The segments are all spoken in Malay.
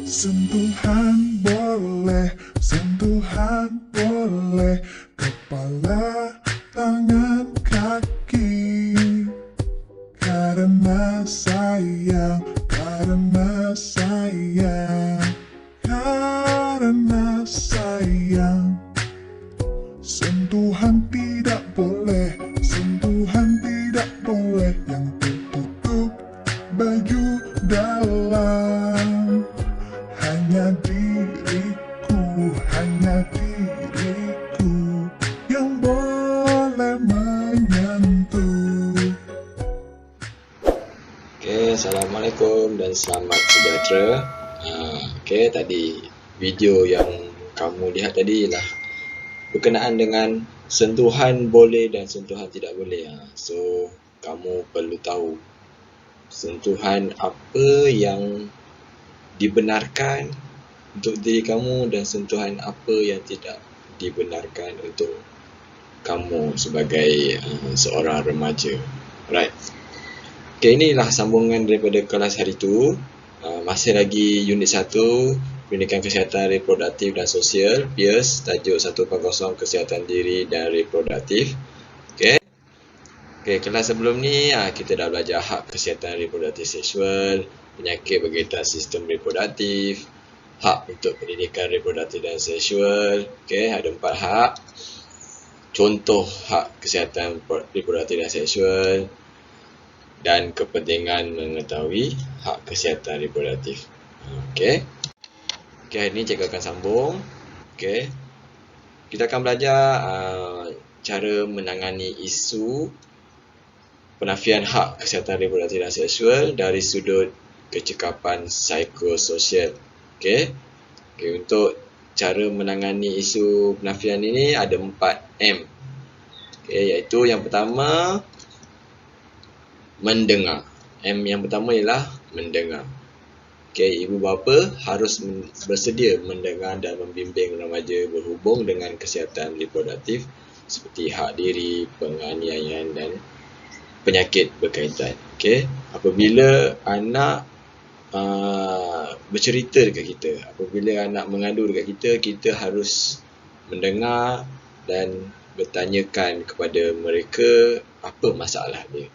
Sentuhan boleh, kepala, tangan, kaki. Karena sayang, karena sayang, karena sayang. Sentuhan tidak boleh, sentuhan tidak boleh yang tertutup baju dalam. Hanya diriku yang boleh menyentuh. Assalamualaikum dan selamat sejahtera. Tadi video yang kamu lihat tadi ialah berkenaan dengan sentuhan boleh dan sentuhan tidak boleh. So, kamu perlu tahu sentuhan apa yang dibenarkan untuk diri kamu dan sentuhan apa yang tidak dibenarkan untuk kamu sebagai seorang remaja. Alright. Inilah sambungan daripada kelas hari itu. Masih lagi unit 1, Pendidikan Kesihatan Reproduktif dan Sosial, PIRS, tajuk 140 Kesihatan Diri dan Reproduktif. Kelas sebelum ni kita dah belajar hak kesihatan reproduktif seksual, penyakit berkaitan sistem reproduktif, hak untuk pendidikan reproduktif dan seksual. Ada 4 hak. Contoh hak kesihatan reproduktif dan seksual dan kepentingan mengetahui hak kesihatan reproduktif. Hari ni cikgu akan sambung. Kita akan belajar cara menangani isu penafian hak kesihatan reproduktif dan seksual dari sudut kecekapan psikososial. Untuk cara menangani isu penafian ini ada 4M. Iaitu yang pertama, mendengar. M yang pertama ialah mendengar. Ibu bapa harus bersedia mendengar dan membimbing remaja berhubung dengan kesihatan reproduktif seperti hak diri, penganiayaan dan penyakit berkaitan. Apabila anak bercerita dekat kita, apabila anak mengadu dekat kita, kita harus mendengar dan bertanyakan kepada mereka apa masalah dia.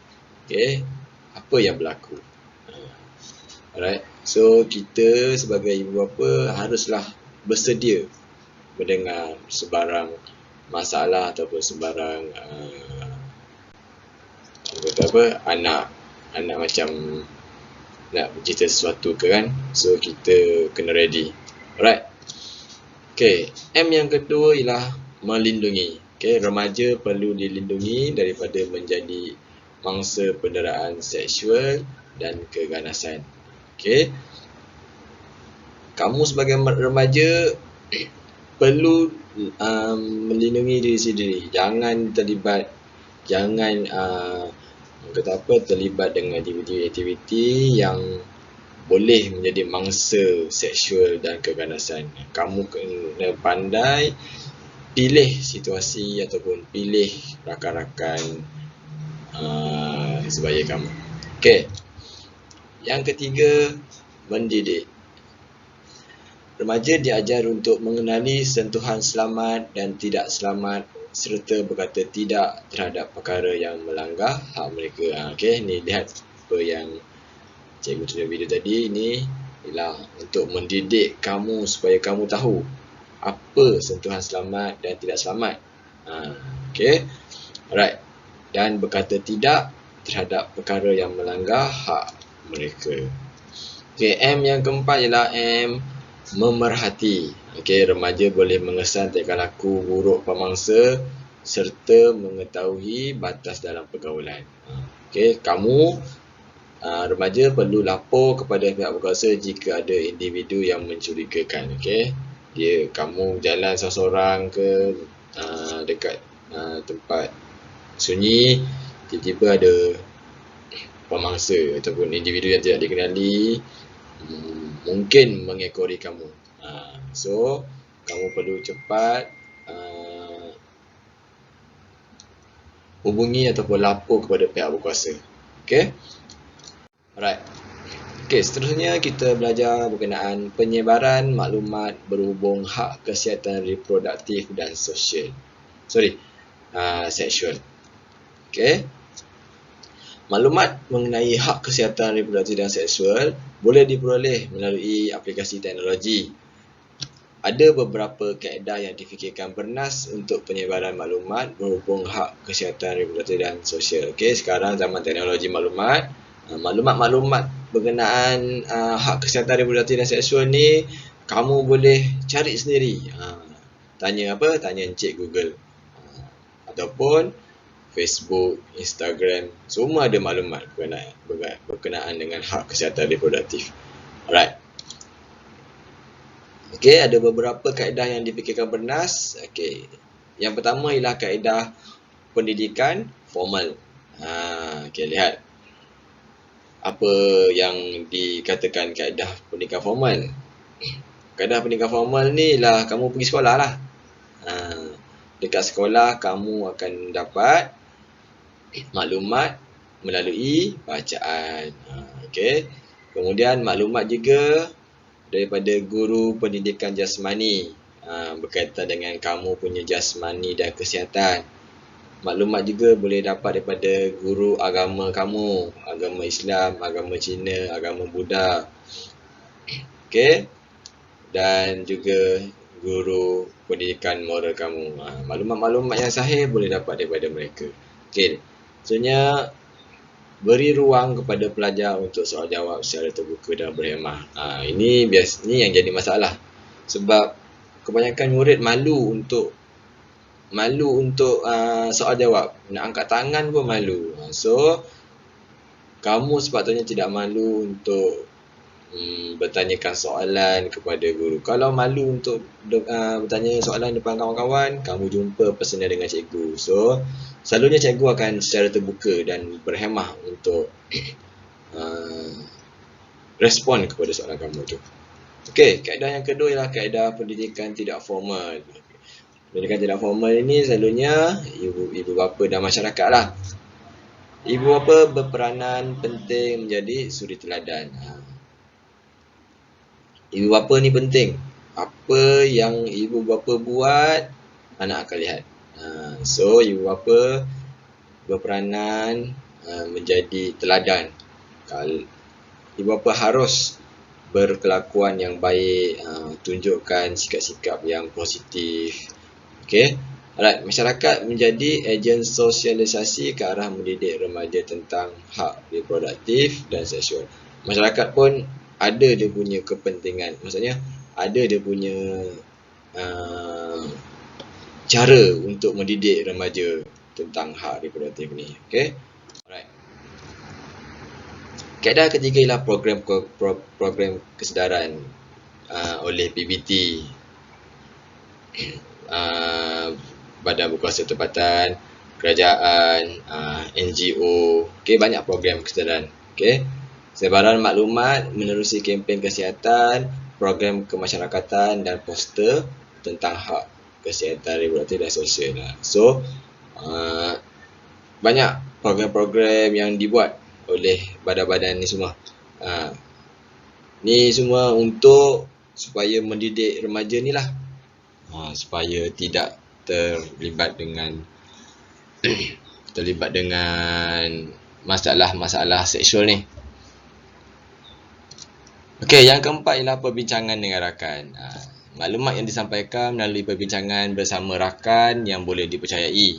Apa yang berlaku. Alright. So, kita sebagai ibu bapa haruslah bersedia mendengar sebarang masalah ataupun sebarang anak macam nak bercerita sesuatu ke kan. So, kita kena ready. Alright. M yang kedua ialah melindungi. Remaja perlu dilindungi daripada menjadi mangsa penderaan seksual dan keganasan. Kamu sebagai remaja perlu melindungi diri sendiri. Jangan terlibat dengan aktiviti-aktiviti yang boleh menjadi mangsa seksual dan keganasan. Kamu kena pandai pilih situasi ataupun pilih rakan-rakan sebaya kamu. Yang ketiga, mendidik. Remaja diajar untuk mengenali sentuhan selamat dan tidak selamat serta berkata tidak terhadap perkara yang melanggar hak mereka. Ni lihat apa yang cikgu tunjuk video tadi. Ini ialah untuk mendidik kamu supaya kamu tahu apa sentuhan selamat dan tidak selamat. Alright. Dan berkata tidak terhadap perkara yang melanggar hak mereka. M yang keempat ialah M, memerhati. Remaja boleh mengesan tingkah laku buruk pemangsa serta mengetahui batas dalam pergaulan. Kamu remaja perlu lapor kepada pihak berkuasa jika ada individu yang mencurigakan. Kamu jalan seorang-seorang ke dekat tempat sunyi, tiba-tiba ada pemangsa ataupun individu yang tidak dikenali mungkin mengekori kamu. So, kamu perlu cepat hubungi ataupun lapor kepada pihak berkuasa. Alright. Okey, seterusnya kita belajar berkenaan penyebaran maklumat berhubung hak kesihatan reproduktif dan sosial. Seksual. Okey. Maklumat mengenai hak kesihatan reproduktif dan seksual boleh diperoleh melalui aplikasi teknologi. Ada beberapa kaedah yang difikirkan bernas untuk penyebaran maklumat berhubung hak kesihatan reproduktif dan sosial. Okey, sekarang zaman teknologi maklumat, maklumat-maklumat berkenaan hak kesihatan reproduktif dan seksual ni kamu boleh cari sendiri. Tanya apa? Tanya Encik Google. Ataupun Facebook, Instagram, semua ada maklumat berkenaan dengan hak kesihatan reproduktif. Alright. Okey, ada beberapa kaedah yang difikirkan bernas. Okey. Yang pertama ialah kaedah pendidikan formal. Okey, lihat. Apa yang dikatakan kaedah pendidikan formal? Kaedah pendidikan formal ni ialah kamu pergi sekolah lah. Dekat sekolah kamu akan dapat maklumat melalui bacaan. Okey. Kemudian maklumat juga daripada guru pendidikan jasmani berkaitan dengan kamu punya jasmani dan kesihatan. Maklumat juga boleh dapat daripada guru agama kamu, agama Islam, agama Cina, agama Buddha. Okey. Dan juga guru pendidikan moral kamu. Maklumat-maklumat yang sahih boleh dapat daripada mereka. Okey. Sebenarnya beri ruang kepada pelajar untuk soal jawab secara terbuka dan berhemah. Ini yang jadi masalah. Sebab kebanyakan murid malu untuk soal jawab. Nak angkat tangan pun malu. So, kamu sepatutnya tidak malu untuk bertanyakan soalan kepada guru. Kalau malu untuk bertanya soalan depan kawan-kawan, kamu jumpa personal dengan cikgu. So, selalunya cikgu akan secara terbuka dan berhemah untuk respon kepada soalan kamu tu. Okey, kaedah yang kedua ialah kaedah pendidikan tidak formal. Pendidikan tidak formal ini selalunya ibu bapa dan masyarakat lah. Ibu bapa berperanan penting menjadi suri teladan. Ibu bapa ni penting. Apa yang ibu bapa buat, anak akan lihat. So, ibu bapa berperanan menjadi teladan. Ibu bapa harus berkelakuan yang baik, tunjukkan sikap-sikap yang positif. Okey. Alright, masyarakat menjadi ejen sosialisasi ke arah mendidik remaja tentang hak reproduktif dan seksual. Masyarakat pun ada dia punya kepentingan. Maksudnya ada dia punya cara untuk mendidik remaja tentang hak reproduktif ni. Okey. Alright. Kaedah ketiga ialah program kesedaran oleh PBT, Badan Berkuasa Tempatan, kerajaan, NGO. Okey, banyak program kesedaran. Okey. Sebaran maklumat menerusi kempen kesihatan, program kemasyarakatan dan poster tentang hak kesihatan reproduktif dan sosial. So, banyak program-program yang dibuat oleh badan-badan ni semua. Ni semua untuk supaya mendidik remaja ni lah. Supaya tidak terlibat dengan masalah-masalah seksual ni. Okey, yang keempat ialah perbincangan dengan rakan. Maklumat yang disampaikan melalui perbincangan bersama rakan yang boleh dipercayai.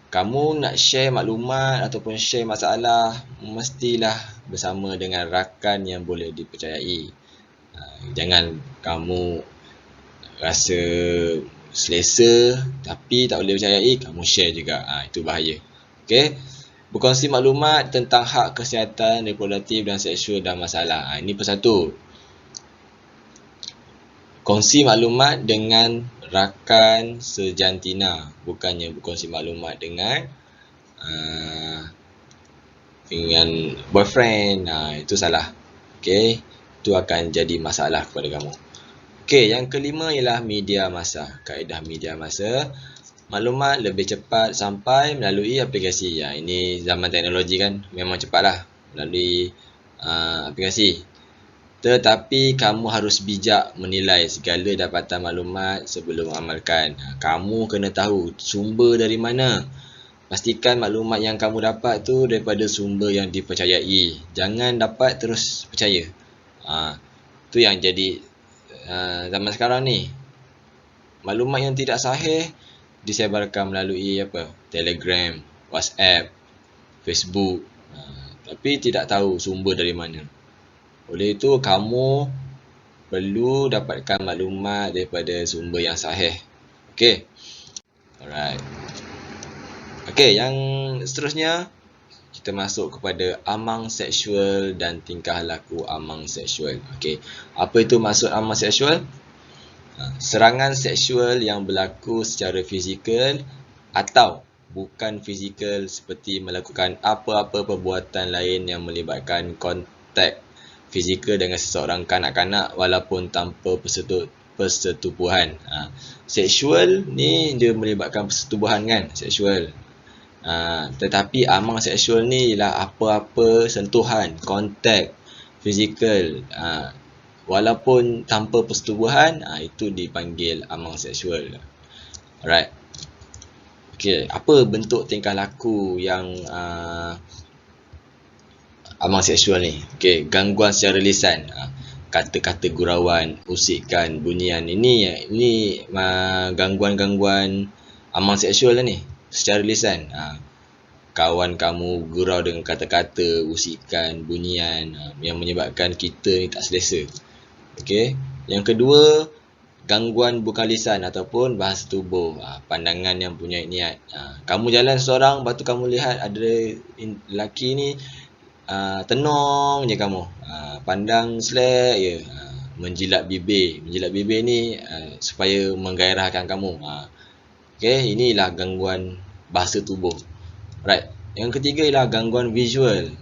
Kamu nak share maklumat ataupun share masalah, mestilah bersama dengan rakan yang boleh dipercayai. Jangan kamu rasa selesa tapi tak boleh percayai, kamu share juga. Itu bahaya. Okey. Berkongsi maklumat tentang hak kesihatan reproduktif dan seksual dan masalah. Ini persatu. Kongsi maklumat dengan rakan sejantina, bukannya berkongsi maklumat dengan boyfriend. Itu salah. Okey, itu akan jadi masalah kepada kamu. Okey, yang kelima ialah media massa. Kaedah media massa, maklumat lebih cepat sampai melalui aplikasi. Ini zaman teknologi kan, memang cepatlah melalui aplikasi. Tetapi kamu harus bijak menilai segala dapatan maklumat sebelum amalkan. Kamu kena tahu sumber dari mana. Pastikan maklumat yang kamu dapat tu daripada sumber yang dipercayai. Jangan dapat terus percaya. Tu yang jadi zaman sekarang ni. Maklumat yang tidak sahih disebarkan melalui Telegram, WhatsApp, Facebook. Tapi tidak tahu sumber dari mana. Oleh itu, kamu perlu dapatkan maklumat daripada sumber yang sahih. Okey. Alright. Okey, yang seterusnya kita masuk kepada amang seksual dan tingkah laku amang seksual. Okey. Apa itu maksud amang seksual? Serangan seksual yang berlaku secara fizikal atau bukan fizikal seperti melakukan apa-apa perbuatan lain yang melibatkan kontak fizikal dengan seseorang kanak-kanak walaupun tanpa persetubuhan. Seksual ni dia melibatkan persetubuhan kan, seksual. Tetapi amang seksual ni ialah apa-apa sentuhan, kontak fizikal walaupun tanpa persetubuhan, itu dipanggil amang seksual. Alright. Okey, apa bentuk tingkah laku yang amang seksual ni? Okey, gangguan secara lisan, kata-kata gurauan, usikan, bunyian. Ini gangguan-gangguan amang seksual lah ni secara lisan. Kawan kamu gurau dengan kata-kata, usikan, bunyian yang menyebabkan kita ni tak selesa. Okey. Yang kedua, gangguan bukan lisan ataupun bahasa tubuh, pandangan yang punya niat. Kamu jalan seorang, lepas tu kamu lihat ada lelaki ni tenung je kamu, pandang selek je, menjilat bibir. Menjilat bibir ni supaya menggairahkan kamu. Okey, inilah gangguan bahasa tubuh. Right. Yang ketiga ialah gangguan visual,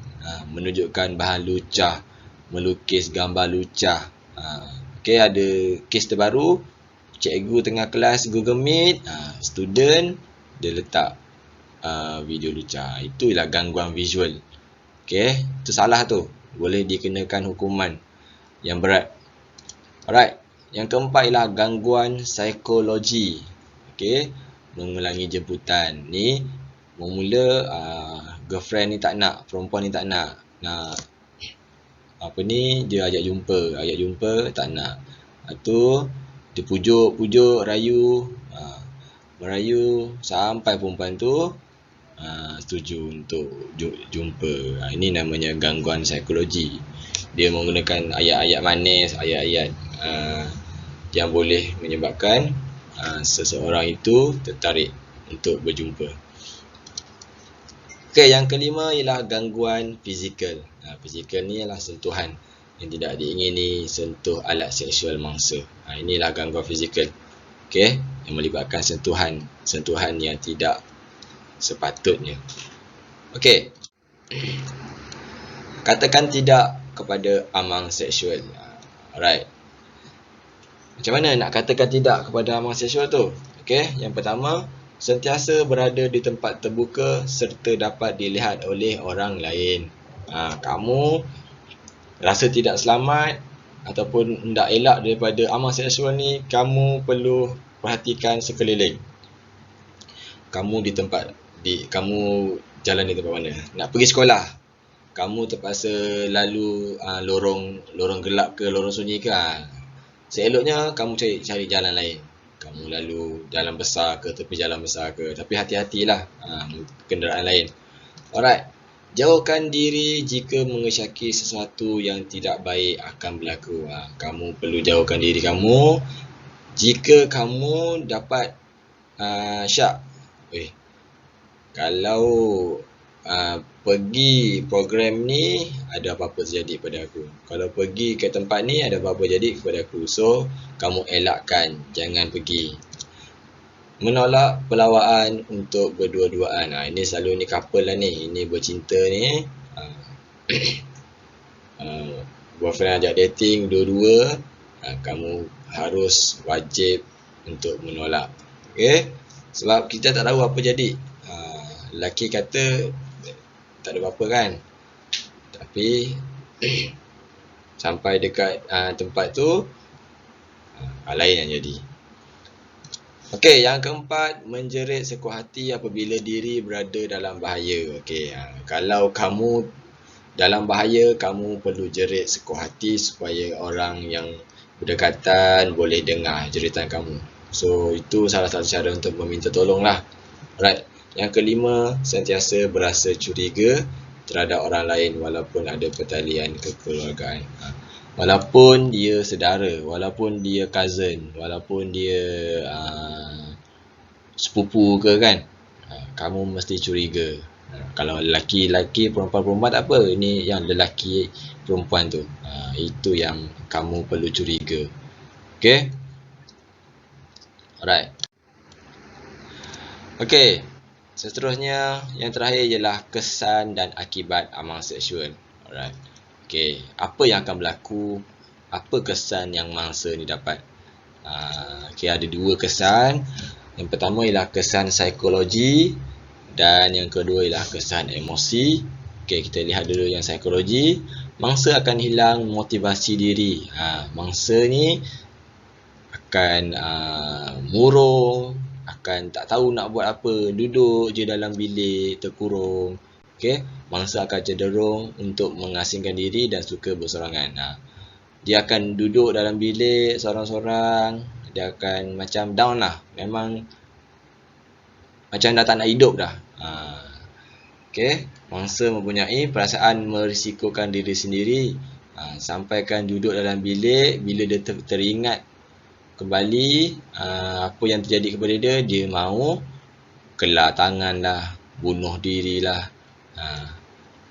menunjukkan bahan lucah, melukis gambar lucah. Okey, ada kes terbaru, cikgu tengah kelas Google Meet, student dia letak video lucah. Itu ialah gangguan visual. Okey, itu salah tu. Boleh dikenakan hukuman yang berat. Alright. Yang keempat ialah gangguan psikologi. Okey, mengulangi jemputan. Ni mula-mula girlfriend ni tak nak, perempuan ni tak nak. Dia ajak jumpa tak nak. Tu dia pujuk, rayu, merayu sampai perempuan tu setuju untuk jumpa. Ini namanya gangguan psikologi. Dia menggunakan ayat-ayat manis, ayat-ayat yang boleh menyebabkan seseorang itu tertarik untuk berjumpa. Okey, yang kelima ialah gangguan fizikal. Fizikal ni ialah sentuhan yang tidak diingini, sentuh alat seksual mangsa. Inilah gangguan fizikal. Okey, yang melibatkan sentuhan yang tidak sepatutnya. Okey. Katakan tidak kepada amang seksual. Alright. Macam mana nak katakan tidak kepada amang seksual tu? Okey, yang pertama, sentiasa berada di tempat terbuka serta dapat dilihat oleh orang lain. Kamu rasa tidak selamat ataupun hendak elak daripada amang seksual ni, kamu perlu perhatikan sekeliling. Kamu kamu jalan di tempat mana? Nak pergi sekolah, kamu terpaksa lalu lorong gelap ke lorong sunyi ke, seeloknya kamu cari jalan lain. Kamu lalu jalan besar ke tepi jalan besar ke, tapi hati-hatilah kenderaan lain. Alright. Jauhkan diri jika mengesyaki sesuatu yang tidak baik akan berlaku. Kamu perlu jauhkan diri kamu jika kamu dapat syak. Kalau pergi program ni ada apa-apa terjadi pada aku. Kalau pergi ke tempat ni ada apa-apa jadi kepada aku. So, kamu elakkan, jangan pergi. Menolak pelawaan untuk berdua-duaan. Ini selalu ni couple lah ni. Ini bercinta ni. Boyfriend ajak dating dua-dua. Kamu harus wajib untuk menolak. Okay? Sebab kita tak tahu apa jadi. Lelaki kata tak ada apa-apa kan. Tapi Sampai dekat tempat tu, lain yang jadi. Okey, yang keempat, menjerit sekuat hati apabila diri berada dalam bahaya. Okey, kalau kamu dalam bahaya, kamu perlu jerit sekuat hati supaya orang yang berdekatan boleh dengar jeritan kamu. So, itu salah satu cara untuk meminta tolong lah. Alright. Yang kelima, sentiasa berasa curiga terhadap orang lain walaupun ada pertalian kekeluargaan. Walaupun dia saudara, walaupun dia cousin, walaupun dia sepupu ke kan, kamu mesti curiga. Kalau lelaki-lelaki, perempuan-perempuan tak apa. Ini yang lelaki perempuan tu, itu yang kamu perlu curiga. Okay. Alright. Okay. Seterusnya, yang terakhir ialah kesan dan akibat amal seksual. Alright. Okay. Apa yang akan berlaku? Apa kesan yang mangsa ni dapat? Okay, ada dua kesan. Yang pertama ialah kesan psikologi dan yang kedua ialah kesan emosi. Okey, kita lihat dulu yang psikologi. Mangsa akan hilang motivasi diri. Mangsa ni akan murung, akan tak tahu nak buat apa, duduk je dalam bilik terkurung. Okey, mangsa akan cenderung untuk mengasingkan diri dan suka bersorangan. Dia akan duduk dalam bilik sorang-sorang, dia akan macam down lah. Memang macam dah tak nak hidup dah. Okay. Mangsa mempunyai perasaan merisikokan diri sendiri. Sampaikan duduk dalam bilik, bila dia teringat kembali apa yang terjadi kepada dia, dia mahu kelar tangan lah, bunuh diri lah.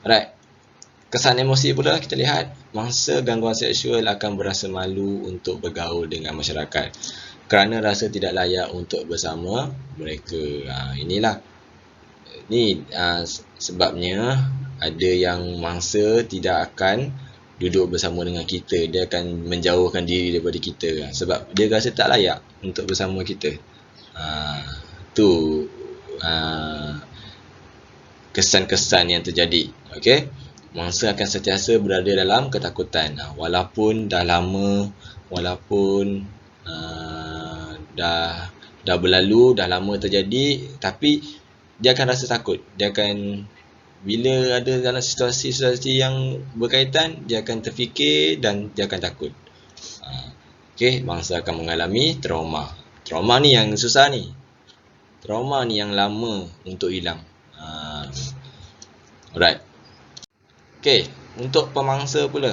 Alright. Kesan emosi pula kita lihat, mangsa gangguan seksual akan berasa malu untuk bergaul dengan masyarakat kerana rasa tidak layak untuk bersama mereka. Inilah sebabnya ada yang mangsa tidak akan duduk bersama dengan kita. Dia akan menjauhkan diri daripada kita sebab dia rasa tak layak untuk bersama kita. Tu kesan-kesan yang terjadi. Okey. Mangsa akan sentiasa berada dalam ketakutan. Walaupun dah lama, walaupun dah berlalu, dah lama terjadi, tapi dia akan rasa takut. Dia akan, bila ada dalam situasi-situasi yang berkaitan, dia akan terfikir dan dia akan takut. Okey, mangsa akan mengalami trauma. Trauma ni yang susah ni. Trauma ni yang lama untuk hilang. Alright. Okey, untuk pemangsa pula,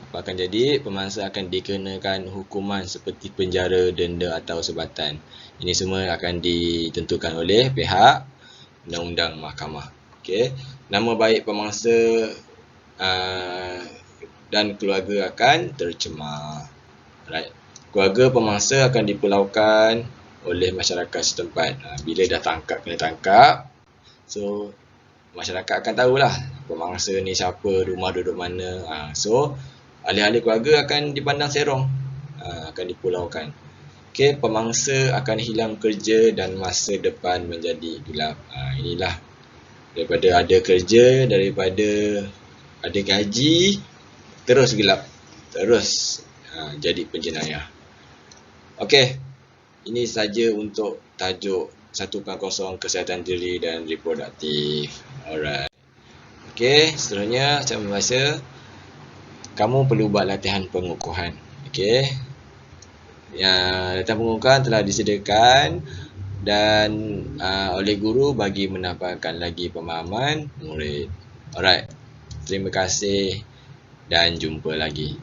apa akan jadi? Pemangsa akan dikenakan hukuman seperti penjara, denda atau sebatan. Ini semua akan ditentukan oleh pihak undang-undang mahkamah. Okey, nama baik pemangsa dan keluarga akan tercemar. Right. Keluarga pemangsa akan dipulaukan oleh masyarakat setempat. Bila dah kena tangkap, so masyarakat akan tahulah pemangsa ni siapa, rumah duduk mana. So ahli-ahli keluarga akan dipandang serong, akan dipulaukan. Okey, pemangsa akan hilang kerja dan masa depan menjadi gelap. Inilah, daripada ada kerja, daripada ada gaji, terus gelap, terus jadi penjenayah. Okey, ini saja untuk tajuk 1.0 kesihatan diri dan reproduktif. Alright. Okey, seterusnya saya membaca, kamu perlu buat latihan pengukuhan. Okey. Latihan pengukuhan telah disediakan dan oleh guru bagi menambahkan lagi pemahaman murid. Alright. Terima kasih dan jumpa lagi.